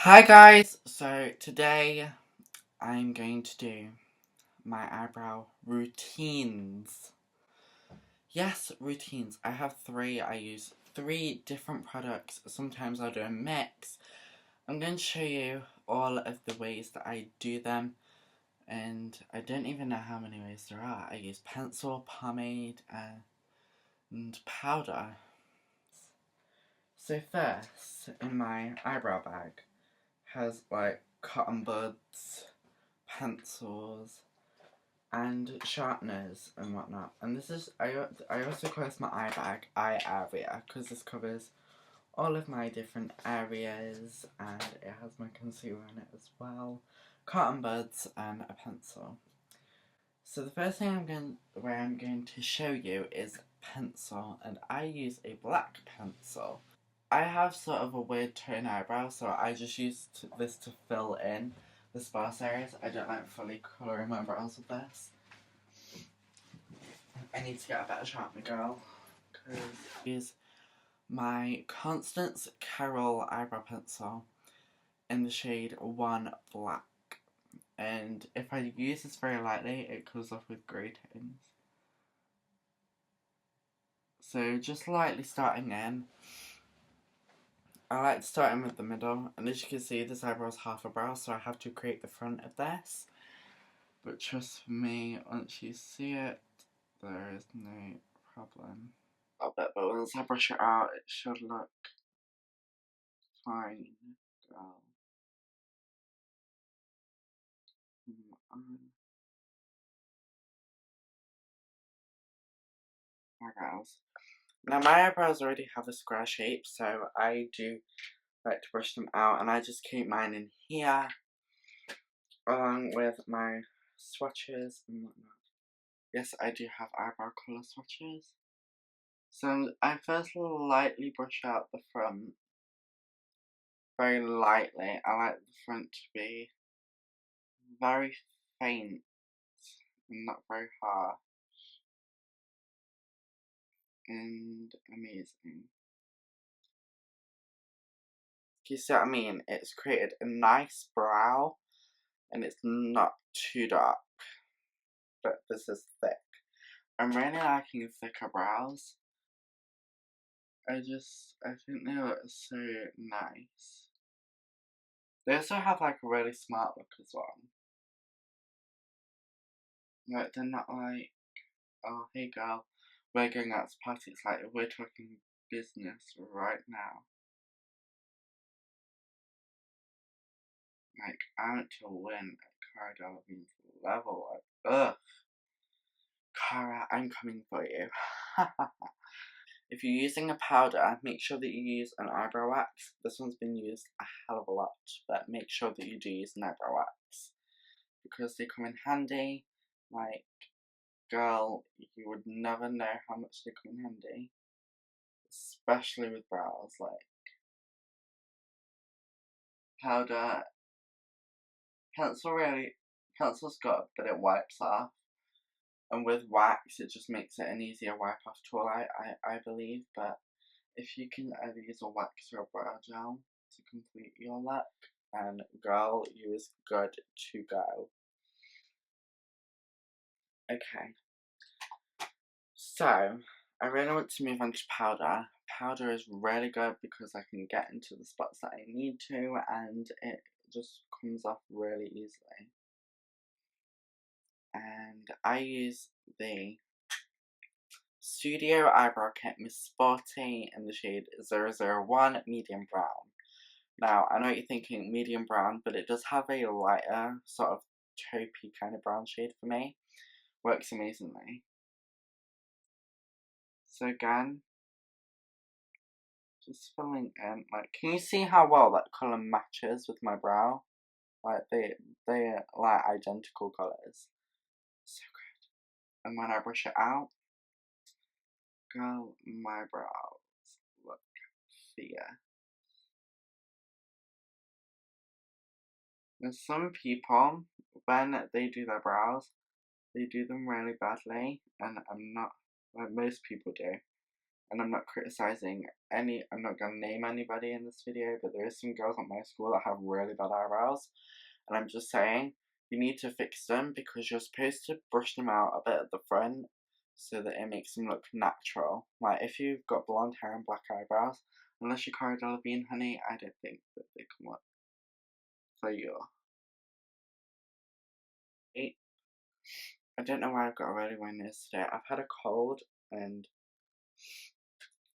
Hi guys! So today I'm going to do my eyebrow routines. Yes, routines. I have three. I use three different products. Sometimes I'll do a mix. I'm going to show you all of the ways that I do them. And I don't even know how many ways there are. I use pencil, pomade, and powder. So first, in my eyebrow bag, has like cotton buds, pencils, and sharpeners and whatnot. And this is, I also call this my eye area, because this covers all of my different areas, and it has my concealer in it as well, cotton buds, and a pencil. So the first thing I'm going to show you is pencil, and I use a black pencil. I have sort of a weird tone eyebrow, so I just use this to fill in the sparse areas. I don't like fully colouring my brows with this. I need to get a better sharpener, girl, because use my Constance Carroll eyebrow pencil in the shade 1 Black. And if I use this very lightly, it comes off with grey tones. So just lightly starting in. I like to start in with the middle, and as you can see, this eyebrow is half a brow, so I have to create the front of this. But trust me, once you see it, there is no problem. But once I brush it out, it should look fine. Girl. Eyebrows. Now my eyebrows already have a square shape, so I do like to brush them out, and I just keep mine in here, along with my swatches and whatnot. Yes, I do have eyebrow colour swatches. So I first lightly brush out the front, very lightly. I like the front to be very faint and not very harsh and amazing. You see what I mean? It's created a nice brow and it's not too dark, but this is thick. I'm really liking thicker brows. I think they look so nice. They also have like a really smart look as well. Like they're not like, oh hey girl, we're going out to party. It's like we're talking business right now. Like I want to win at Cara Delevingne's level. Like, ugh. Cara, I'm coming for you. If you're using a powder, make sure that you use an eyebrow wax. This one's been used a hell of a lot, but make sure that you do use an eyebrow wax, because they come in handy. Like, girl, you would never know how much they come in handy, especially with brows. Like, powder, pencil's good, but it wipes off. And with wax, it just makes it an easier wipe off tool, I believe. But if you can either use a wax or a brow gel to complete your look, and girl, you is good to go. Okay, so I really want to move on to powder. Powder is really good because I can get into the spots that I need to, and it just comes off really easily. And I use the Studio Eyebrow Kit Miss Sporty in the shade 001 Medium Brown. Now, I know what you're thinking, medium brown, but it does have a lighter, sort of taupey kind of brown shade for me. Works amazingly. So again, just filling in, like, can you see how well that colour matches with my brow? Like, they are, like, identical colours. So good. And when I brush it out, girl, my brows look fierce. There's some people, when they do their brows, they do them really badly, and I'm not, like most people do. and I'm not criticizing I'm not gonna name anybody in this video, but there is some girls at my school that have really bad eyebrows, and I'm just saying, you need to fix them because you're supposed to brush them out a bit at the front so that it makes them look natural. Like, if you've got blonde hair and black eyebrows, unless you're Cara Delevingne, honey, I don't think that they can work for you. I don't know why I've got a really runny nose today. I've had a cold, and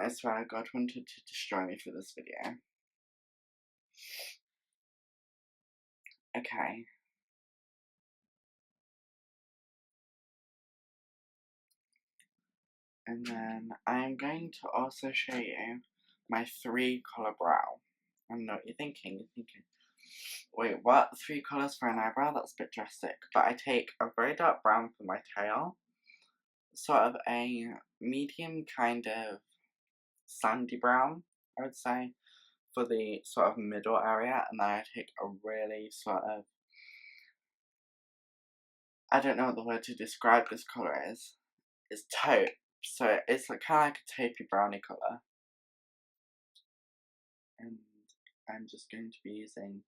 I swear God wanted to destroy me for this video. Okay. And then I'm going to also show you my 3-colour brow. I know what you're thinking. You're thinking, wait, what? 3 colours for an eyebrow? That's a bit drastic. But I take a very dark brown for my tail, sort of a medium kind of sandy brown, I would say, for the sort of middle area, and then I take a really sort of, I don't know what the word to describe this colour is. It's taupe, so it's like, kind of like a taupey browny colour. And I'm just going to be using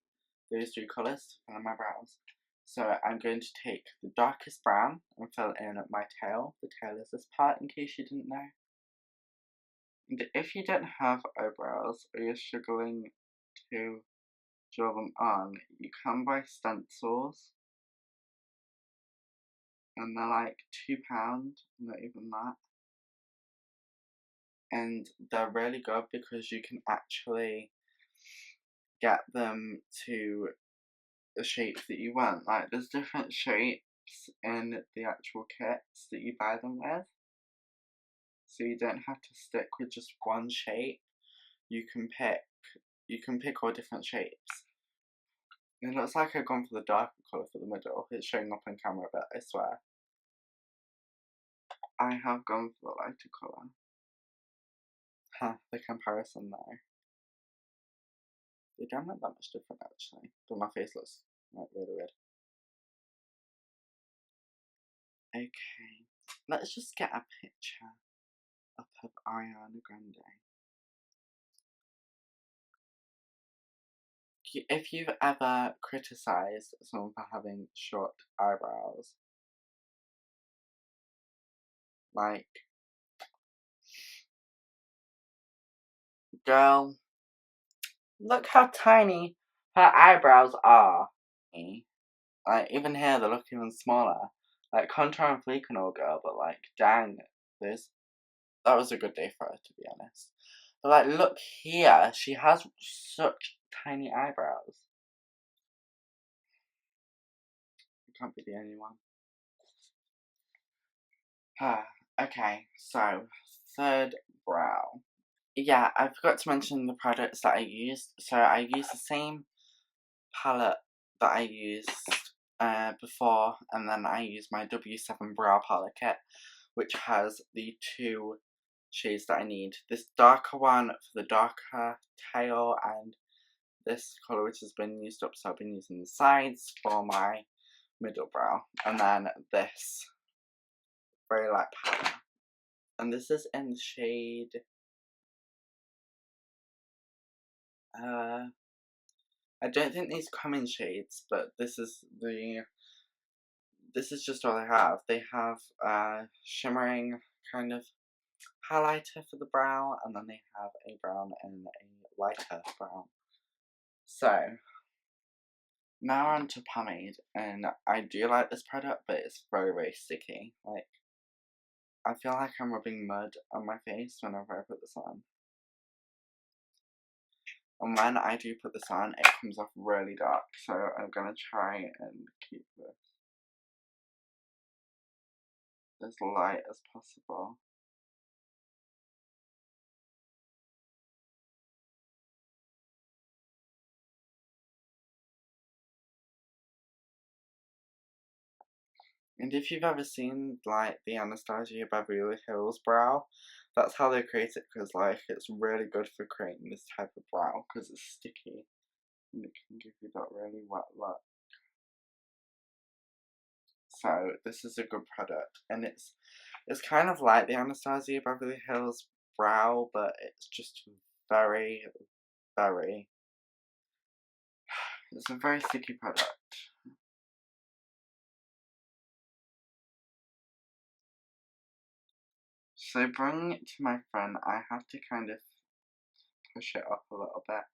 those 3 colours to fill in my brows. So I'm going to take the darkest brown and fill in my tail. The tail is this part, in case you didn't know. And if you don't have eyebrows, or you're struggling to draw them on, you can buy stencils. And they're like £2, not even that. And they're really good because you can actually get them to the shapes that you want. Like, there's different shapes in the actual kits that you buy them with, so you don't have to stick with just one shape. You can pick all different shapes. It looks like I've gone for the darker colour for the middle. It's showing up on camera, but I swear I have gone for the lighter colour. Huh, the comparison there. They don't look that much different actually, but my face looks like really weird. Okay, let's just get a picture up of Ariana Grande. If you've ever criticised someone for having short eyebrows, like, girl, look how tiny her eyebrows are. Like, even here, they look even smaller. Like, contour and fleek and all, girl, but like, dang, that was a good day for her, to be honest. But like, look here, she has such tiny eyebrows. You can't be the only one. Okay, so, 3rd brow. Yeah, I forgot to mention the products that I used. So I used the same palette that I used before, and then I used my W7 Brow Palette Kit, which has the 2 shades that I need. This darker one for the darker tail, and this colour which has been used up, so I've been using the sides for my middle brow. And then this very light palette. And this is in the shade I don't think these come in shades, but this is just all they have. They have shimmering kind of highlighter for the brow, and then they have a brown and a lighter brown. So now on to pomade, and I do like this product, but it's very, very sticky. Like, I feel like I'm rubbing mud on my face whenever I put this on. And when I do put this on, it comes off really dark, so I'm gonna try and keep this as light as possible. And if you've ever seen, like, the Anastasia Beverly Hills brow, that's how they create it, because, like, it's really good for creating this type of brow, because it's sticky, and it can give you that really wet look. So, this is a good product, and it's kind of like the Anastasia Beverly Hills brow, but it's just very, very, it's a very sticky product. So bringing it to my friend, I have to kind of push it up a little bit.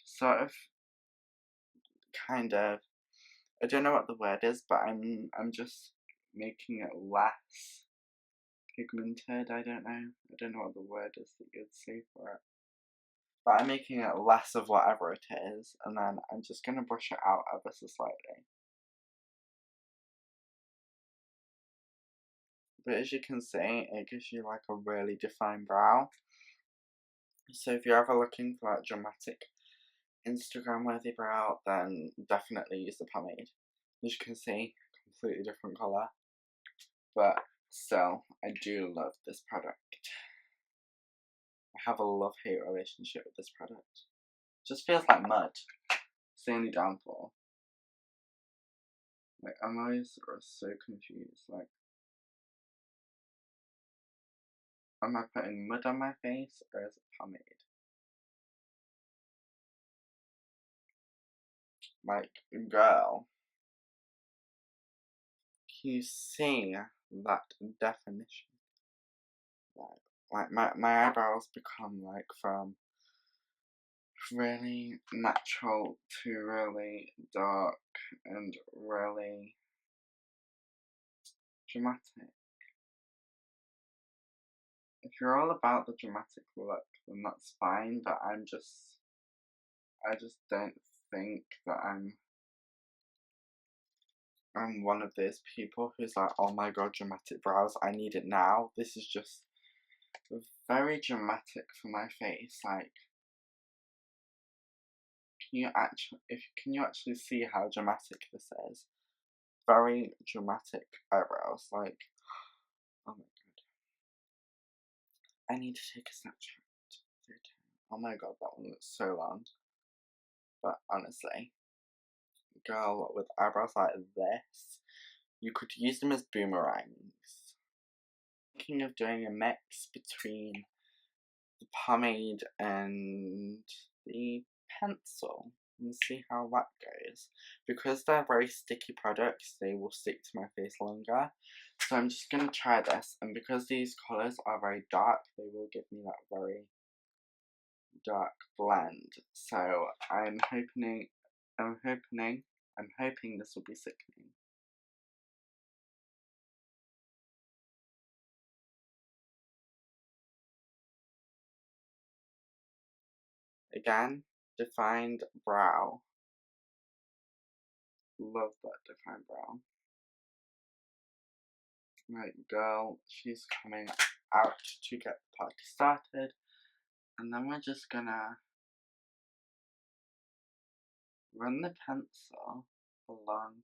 Sort of, kind of, I don't know what the word is, but I'm just making it less pigmented. I don't know what the word is that you'd say for it. But I'm making it less of whatever it is, and then I'm just gonna brush it out ever so slightly. But as you can see, it gives you like a really defined brow. So if you're ever looking for that dramatic Instagram worthy brow, then definitely use the pomade. As you can see, completely different colour. But still, I do love this product. I have a love-hate relationship with this product. It just feels like mud. It's the only downfall. Like, I'm always so confused. Like, am I putting mud on my face or is it pomade? Like, girl, can you see that definition? Like my eyebrows become like from really natural to really dark and really dramatic. If you're all about the dramatic look, then that's fine, but I just don't think that I'm one of those people who's like, oh my god, dramatic brows, I need it now. This is just very dramatic for my face. Like, can you actually see how dramatic this is? Very dramatic eyebrows. Like, oh my god, I need to take a Snapchat. Oh my god, that one looks so long. But honestly, girl with eyebrows like this, you could use them as boomerangs. Thinking of doing a mix between the pomade and the pencil and see how that goes. Because they're very sticky products, they will stick to my face longer. So I'm just going to try this, and because these colours are very dark, they will give me that very dark blend. So I'm hoping this will be sickening. Again, defined brow. Love that defined brow. Right, girl, she's coming out to get the party started. And then we're just gonna run the pencil along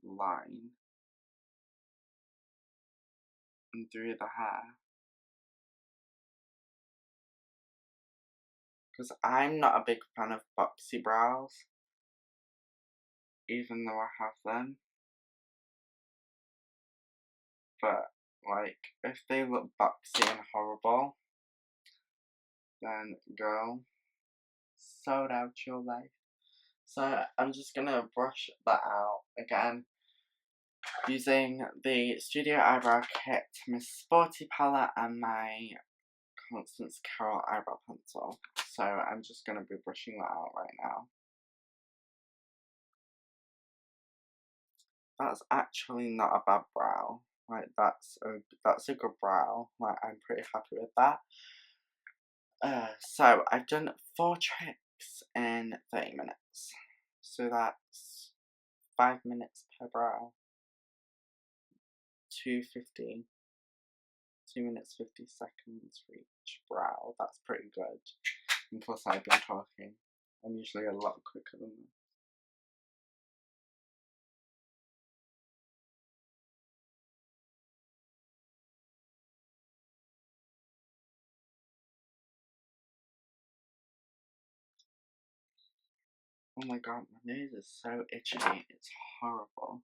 the line and through the hair. Because I'm not a big fan of boxy brows, even though I have them. But, like, if they look boxy and horrible, then girl, sort out your life. So I'm just gonna brush that out again using the Studio Eyebrow Kit, Miss Sporty palette, and my Constance Carroll eyebrow pencil. So I'm just gonna be brushing that out right now. That's actually not a bad brow. Like, that's a good brow. Like, I'm pretty happy with that. So I've done 4 tricks in 30 minutes. So that's 5 minutes per brow. 2:50. 2 minutes 50 seconds for each brow. That's pretty good. And plus I've been talking. I'm usually a lot quicker than this. Oh my god, my nose is so itchy, it's horrible.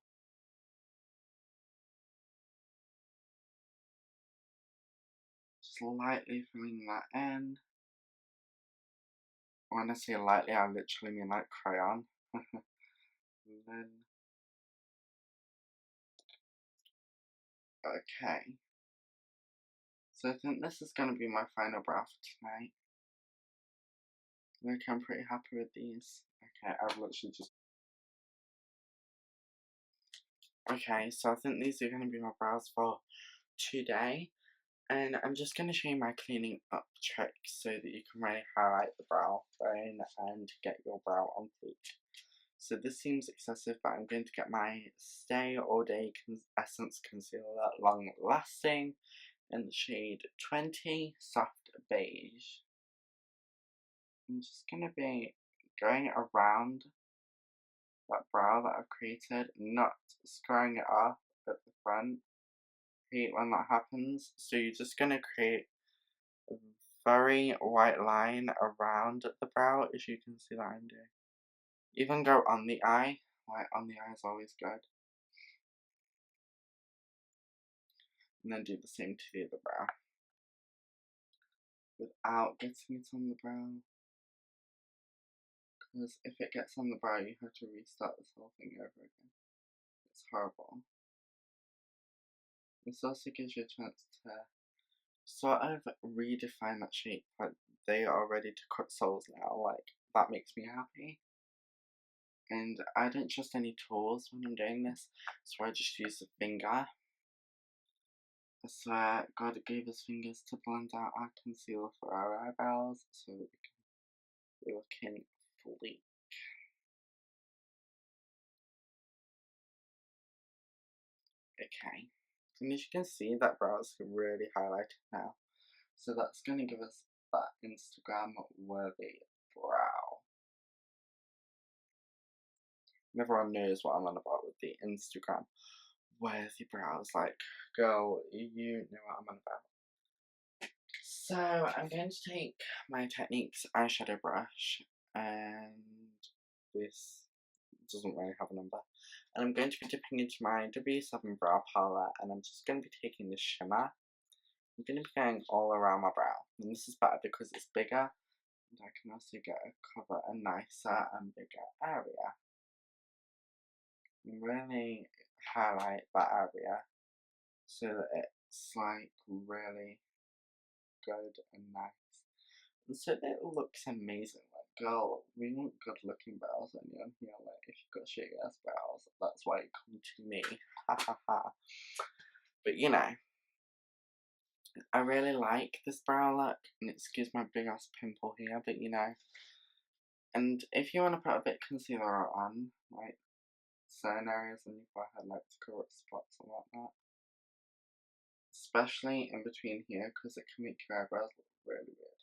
Just just lightly filling that in. When I say lightly, I literally mean like crayon. And then, okay. So I think this is going to be my final brow for tonight. Look, I'm pretty happy with these. Okay, I've literally just... Okay, so I think these are going to be my brows for today. And I'm just going to show you my cleaning up trick so that you can really highlight the brow bone and get your brow on fleek. So this seems excessive, but I'm going to get my Stay All Day Essence Concealer Long Lasting in the shade 20 Soft Beige. I'm just going to be going around that brow that I've created, not squaring it off at the front. Hate when that happens. So you're just going to create a very white line around the brow, as you can see that I'm doing. Even go on the eye. White on the eye is always good. And then do the same to the other brow. Without getting it on the brow. Because if it gets on the brow, you have to restart this whole thing over again. It's horrible. This also gives you a chance to sort of redefine that shape. Like, they are ready to cut soles now. Like, that makes me happy. And I don't trust any tools when I'm doing this, so I just use the finger. I swear God gave us fingers to blend out our concealer for our eyebrows so that we can be looking fully. Okay, and as you can see, that brow is really highlighted now. So that's going to give us that Instagram worthy brow. And everyone knows what I'm on about with the Instagram worthy brows. Like, girl, you know what I'm on about. So I'm going to take my Techniques eyeshadow brush, and this doesn't really have a number, and I'm going to be dipping into my W7 brow palette, and I'm just going to be taking this shimmer. I'm going to be going all around my brow, and this is better because it's bigger, and I can also cover a nicer and bigger area. And really highlight that area so that it's like really good and nice. And so that it looks amazing. Like, girl, we want good looking brows on you. You know, like, if you've got shitty ass brows, that's why you come to me. Ha ha ha. But you know, I really like this brow look, and excuse my big ass pimple here, but you know. And if you want to put a bit of concealer on, like certain areas on your forehead, like to cover up spots and whatnot, especially in between here, because it can make your eyebrows look really weird.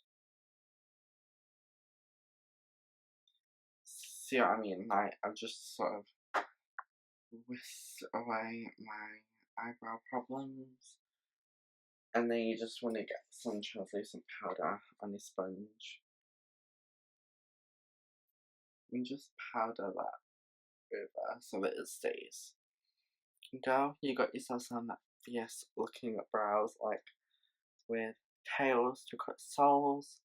See what I mean? Like, I've just sort of whisked away my eyebrow problems, and then you just want to get some translucent powder on your sponge and just powder that over so that it stays. Girl, you got yourself some fierce looking brows, like with tails to cut soles.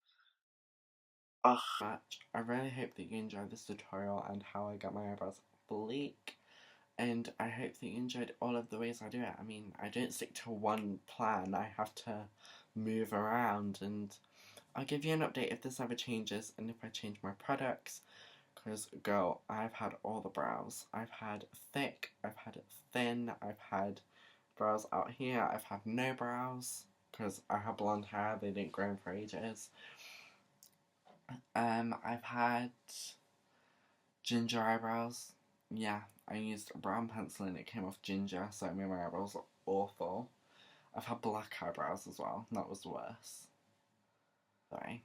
Ugh. I really hope that you enjoyed this tutorial and how I got my eyebrows bleak. And I hope that you enjoyed all of the ways I do it. I mean, I don't stick to one plan. I have to move around, and I'll give you an update if this ever changes and if I change my products. Because, girl, I've had all the brows. I've had thick, I've had thin, I've had brows out here, I've had no brows. Because I have blonde hair, they didn't grow for ages. I've had ginger eyebrows. Yeah, I used a brown pencil and it came off ginger, so it made my eyebrows look awful. I've had black eyebrows as well, that was worse. Sorry.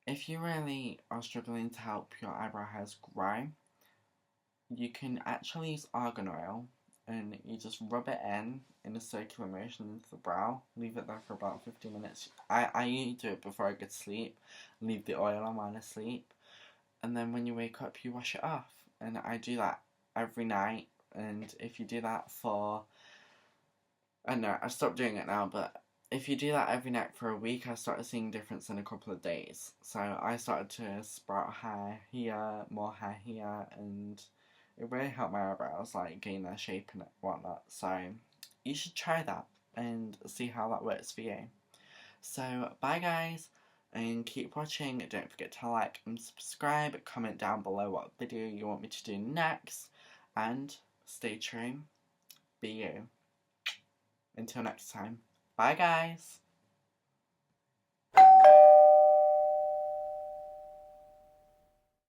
If you really are struggling to help your eyebrow hairs grow, you can actually use argan oil, and you just rub it in a circular motion into the brow, leave it there for about 15 minutes. I do it before I go to sleep, leave the oil on while I sleep, and then when you wake up you wash it off. And I do that every night, and if you do that for, I don't know, I've stopped doing it now, but if you do that every night for a week, I started seeing a difference in a couple of days. So I started to sprout hair here, more hair here, and it really helped my eyebrows like gain their shape and whatnot. So you should try that and see how that works for you. So bye guys, and keep watching. Don't forget to like and subscribe. Comment down below what video you want me to do next, and stay true. Be you. Until next time. Bye guys.